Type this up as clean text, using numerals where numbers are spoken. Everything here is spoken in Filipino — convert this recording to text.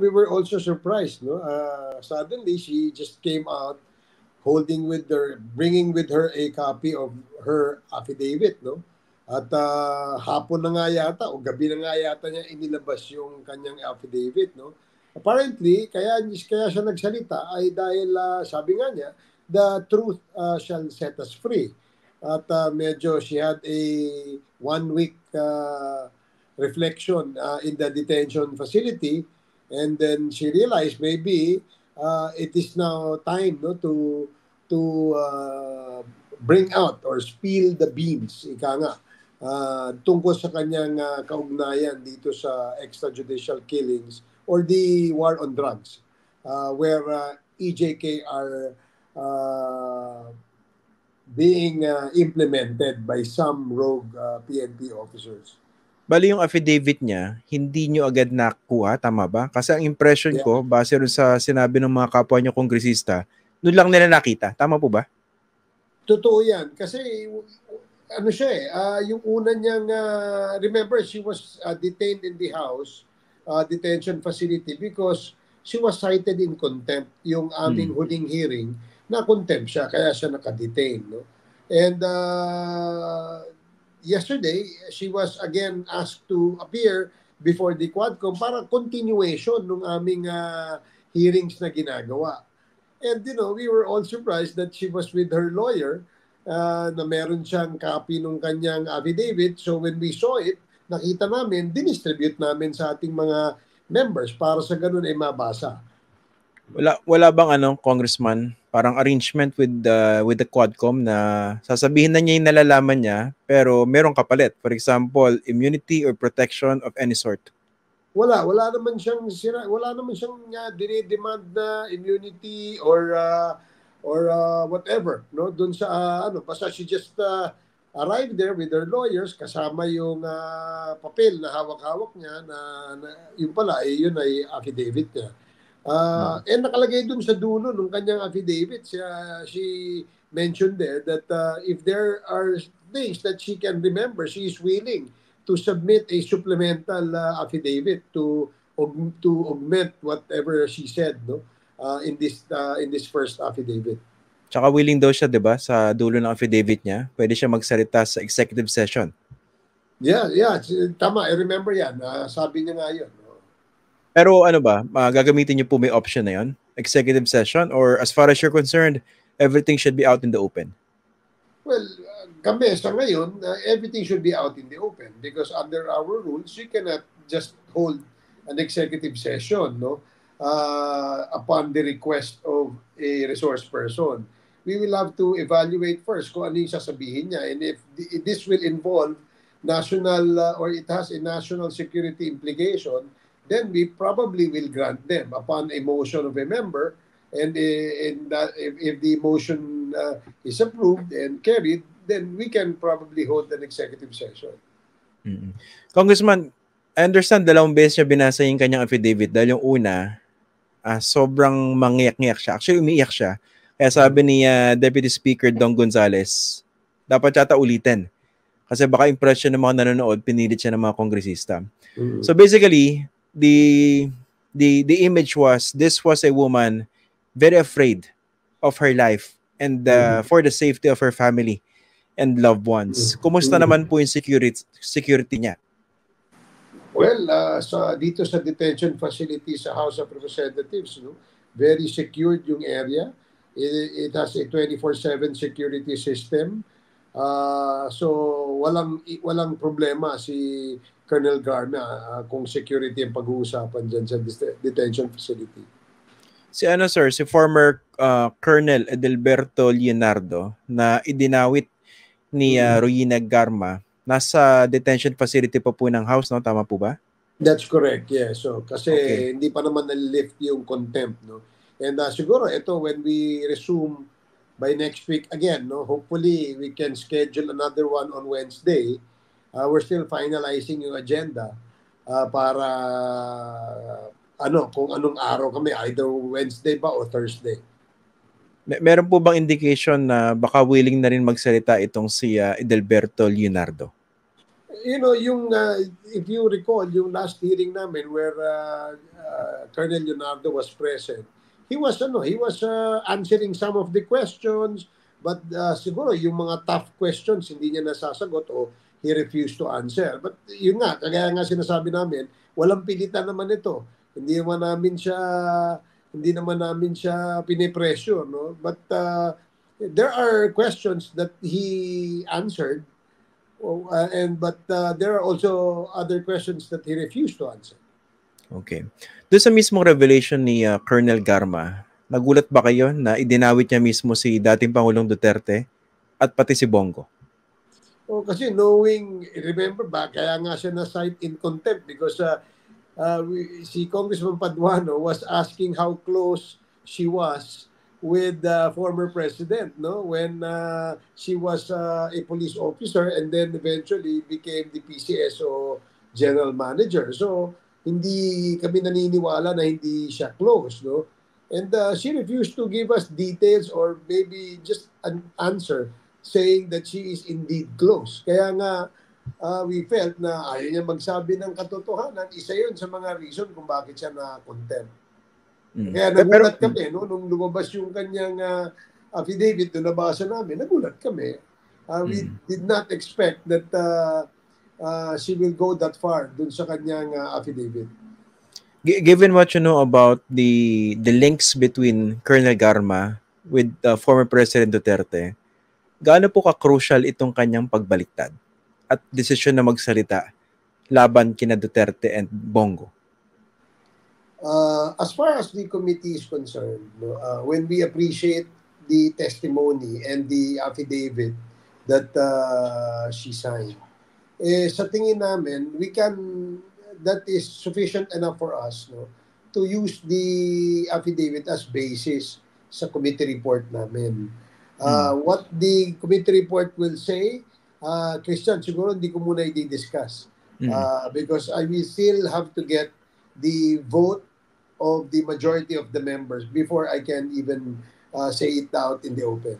we were also surprised, no? Suddenly, she just came out bringing with her a copy of her affidavit, no? At hapon na nga yata o gabi na nga yata niya inilabas yung kanyang affidavit, no? Apparently, kaya siya nagsalita ay dahil sabi nga niya, the truth shall set us free. At medyo she had a 1 week reflection in the detention facility, and then she realized maybe it is now time, no, to bring out or spill the beans, ika nga, tungkol sa kanyang kaugnayan dito sa extrajudicial killings or the war on drugs, where EJK are being implemented by some rogue PNP officers. Bali yung affidavit niya, hindi nyo agad nakuha, tama ba? Kasi ang impression ko, base rin sa sinabi ng mga kapwa nyo kongresista, doon lang nila nakita. Tama po ba? Totoo yan. Kasi ano siya yung una niyang, remember, she was detained in the house, detention facility, because she was cited in contempt. Yung aming huling hearing, na contempt siya, kaya siya nakadetain. No? And yesterday, she was again asked to appear before the Quadcom para continuation ng aming hearings na ginagawa. And we were all surprised that she was with her lawyer, na meron siyang copy ng kanyang affidavit. So when we saw it, nakita namin, dinistribute namin sa ating mga members para sa ganun ay mabasa. Wala bang Congressman, parang arrangement with the Quadcom na sasabihin na niya yung nalalaman niya pero merong kapalit? For example, immunity or protection of any sort? Wala naman siyang dinidemand na immunity or whatever, no, doon sa basta she just arrived there with her lawyers, kasama yung papel na hawak-hawak niya na yung pala yun ay affidavit niya. And nakalagay dun sa dulo ng kanyang affidavit, she mentioned there that if there are things that she can remember, she is willing to submit a supplemental affidavit to augment whatever she said, no, in this first affidavit. Tsaka willing daw siya, 'di ba, sa dulo ng affidavit niya, pwede siya magsalita sa executive session. Yeah, tama, I remember yan. Sabi niya nga yun. Pero gagamitin niyo po may option na yun? Executive session? Or as far as you're concerned, everything should be out in the open? Well, kami sa ngayon, everything should be out in the open because under our rules, we cannot just hold an executive session, no, upon the request of a resource person. We will have to evaluate first kung ano yung sasabihin niya, and if this will involve national or it has a national security implication, then we probably will grant them upon a motion of a member, and if the motion is approved and carried, then we can probably hold an executive session. Mm-hmm. Congressman, I understand 2 beses niya binasa yung kanyang affidavit dahil yung una, sobrang mangiyak-ngiyak siya. Actually, umiiyak siya. Kaya sabi ni Deputy Speaker Dong Gonzales, dapat yata ulitin. Kasi baka impression ng mga nanonood, pinilit siya ng mga kongresista. Mm-hmm. So basically, the image was, this was a woman very afraid of her life and for the safety of her family and loved ones. Kumusta naman po yung security niya? Well, dito sa detention facility sa House of Representatives, no, very secured yung area. It has a 24/7 security system. So walang problema si Colonel Garma kung security ang pag-uusapan dyan sa detention facility. Si former Colonel Edelberto Leonardo na idinawit ni Royina Garma, nasa detention facility pa po ng House, no? Tama po ba? That's correct, yeah. So, kasi hindi pa naman na-lift yung contempt, no? And siguro, ito, when we resume by next week again, no? Hopefully, we can schedule another one on Wednesday. We're still finalizing yung agenda para kung anong araw kami, either Wednesday ba o Thursday. Meron po bang indication na baka willing na rin magsalita itong si Edelberto Leonardo? if you recall, yung last hearing namin where Colonel Leonardo was present, he was answering some of the questions, but siguro yung mga tough questions hindi niya nasasagot o he refused to answer. But yun nga, kaya nga sinasabi namin, walang pilitan naman ito. Hindi naman namin siya pinipressure, no? But there are questions that he answered. But there are also other questions that he refused to answer. Okay. Doon sa mismong revelation ni Colonel Garma, nagulat ba kayo na idinawit niya mismo si dating Pangulong Duterte at pati si Bongo? Kasi remember ba, kaya nga siya na-cite in contempt because si Congressman Paduano was asking how close she was with the former president, no? When she was a police officer and then eventually became the PCSO general manager. So hindi kami naniniwala na hindi siya close, no? And she refused to give us details or maybe just an answer saying that she is indeed close. Kaya nga we felt na ayaw niya magsabi ng katotohanan. Isa yun sa mga reason kung bakit siya na-contempt. Kaya nagulat kami, no? Nung lumabas yung kanyang affidavit na nabasa namin, nagulat kami. We did not expect that she will go that far dun sa kanyang affidavit. Given what you know about the links between Colonel Garma with former President Duterte, gaano po ka-crucial itong kanyang pagbaliktad at desisyon na magsalita laban kina Duterte and Bongo? As far as the committee is concerned, when we appreciate the testimony and the affidavit that she signed, sa tingin namin, that is sufficient enough for us, no, to use the affidavit as basis sa committee report namin. What the committee report will say, Christian, siguro hindi ko muna i-discuss because I will still have to get the vote of the majority of the members before I can even say it out in the open.